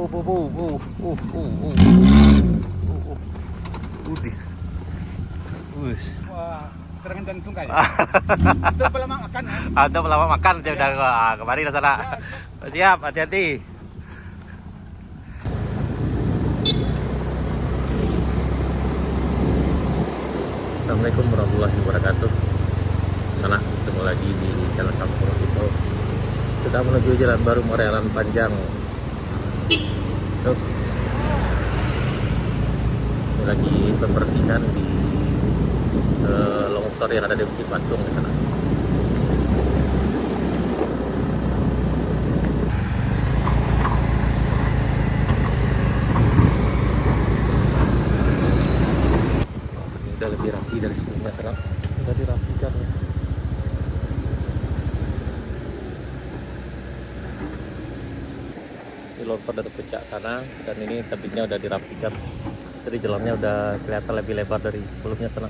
Udih. Wih. Wah, serangan jantung kayak. Itu pelama makan ya. Atau pelama makan dia udah kemarin ke sana. Siap, hati-hati. Assalamualaikum warahmatullahi wabarakatuh. Sana ketemu lagi di Jalan Kampung itu. Sudah menuju jalan baru Morelan Panjang. Tuh. Ini lagi pembersihan di longsor yang ada di Bukit Batu di sana. Ini udah lebih rapi dari sebelumnya sekarang. Udah dirapikan ya. Ini longsor dari puncak sana dan ini tebingnya udah dirapikan. Jadi jalannya udah kelihatan lebih lebar dari sebelumnya sana.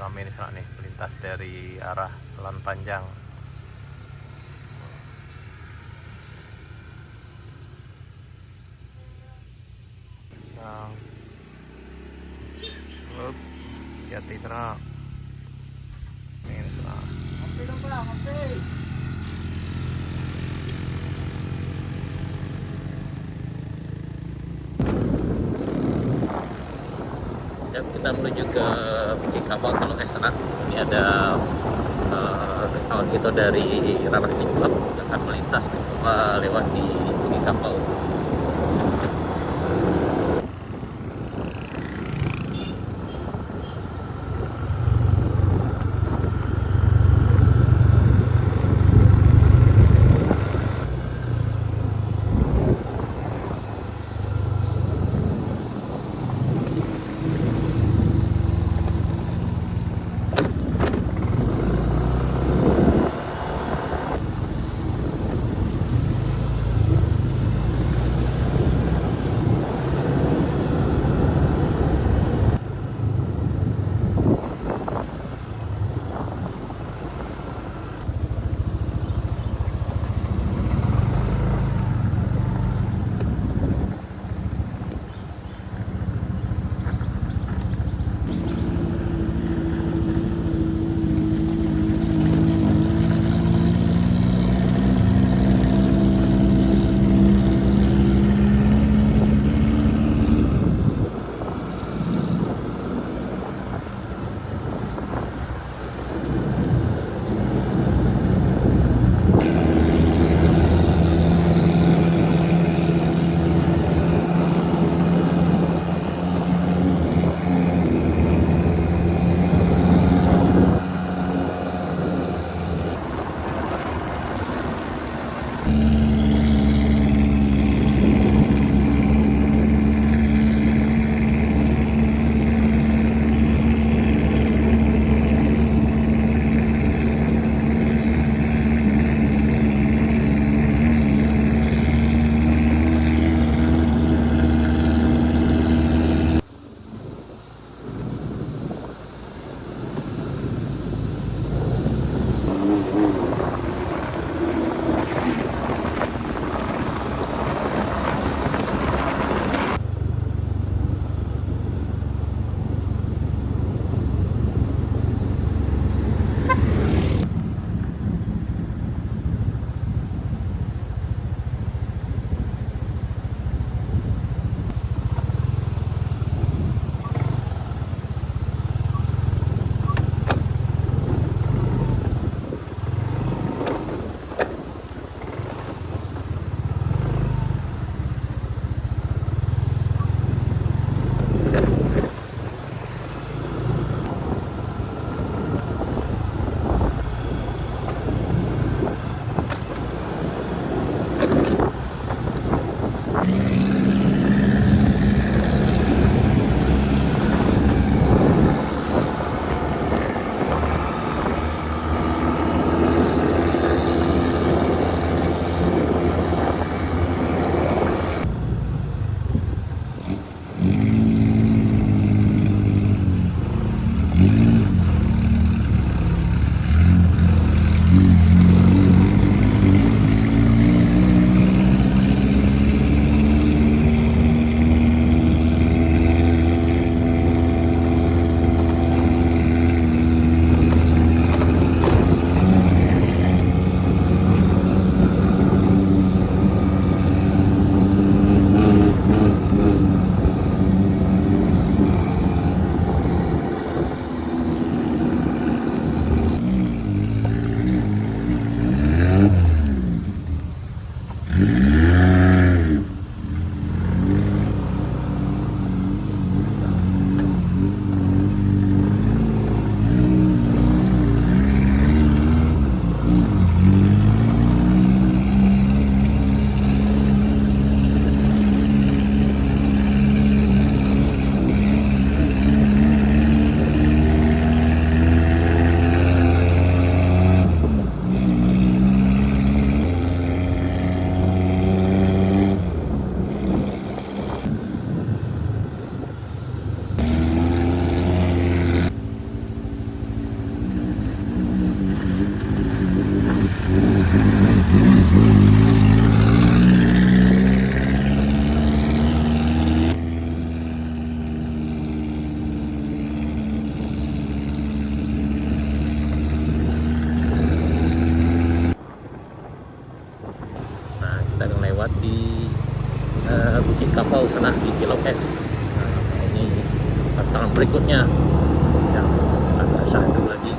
Rame di sana nih, melintas dari arah Jalan Panjang. Nah, hati-hati sana. Ini sana. Oke dong bang, oke. Ya, kita menuju ke Bukit Kapau kalau ke sana. Ini ada kawan kita dari Ranah Cikuap akan melintas mencoba lewat di Bukit Kapau. kapal sana di Kilo S. Nah, ini tantangan berikutnya yang agak syahdu lagi.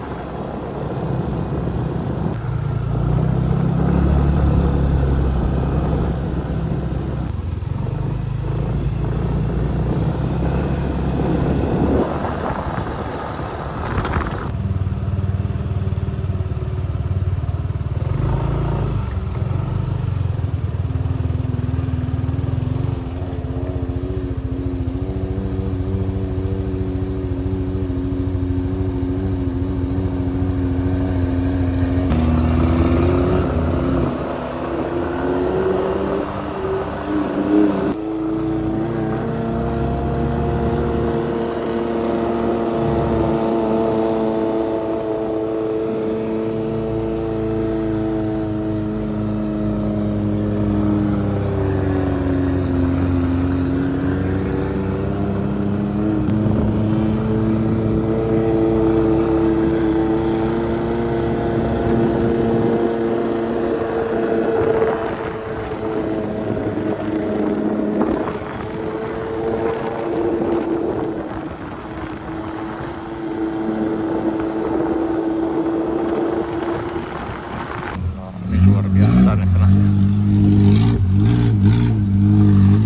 Luar biasa nih sana.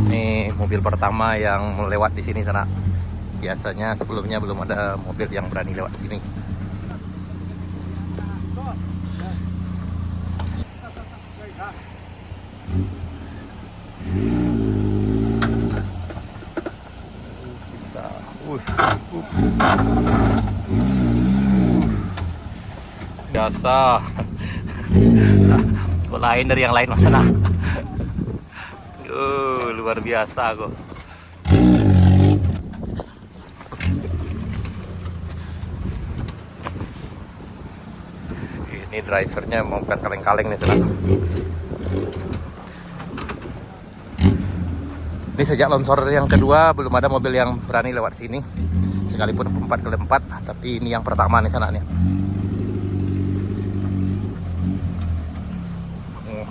Ini mobil pertama yang lewat di sini sana. Biasanya sebelumnya belum ada mobil yang berani lewat sini. Bisa. Biasa. Kok lain dari yang lain mas sana. Luar biasa kok. Ini drivernya mau bukan kaleng-kaleng nih sana. Ini sejak longsor yang kedua belum ada mobil yang berani lewat sini. Sekalipun 4x4, tapi ini yang pertama nih sana nih.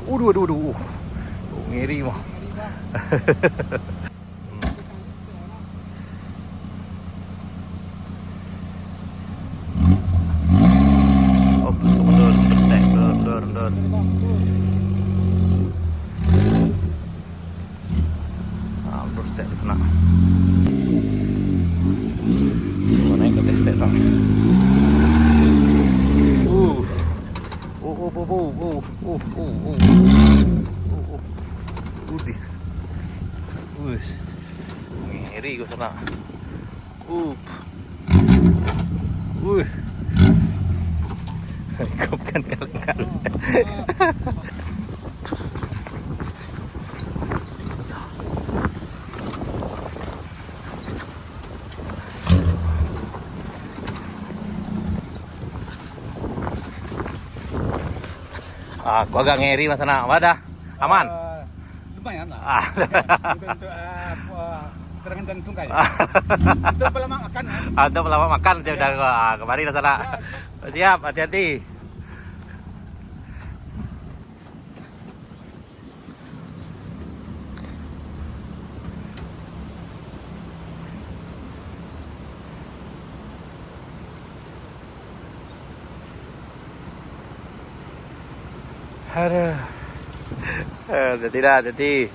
Waduh, ngiri mah. Oh, mundur, mundur. Nah, mundur step di sana. Mau naik ke step dong. Ngeri gue sana. Kau kan kaleng-kaleng. Aku agak ngeri mas sana. Wadah, aman? Lumayan lah. Untuk serangan jantung kayaknya. Itu pelama makan. Untuk pelama makan dia udah kemari lah sana. Siap, hati-hati. Aduh. Jadi dah, jadi.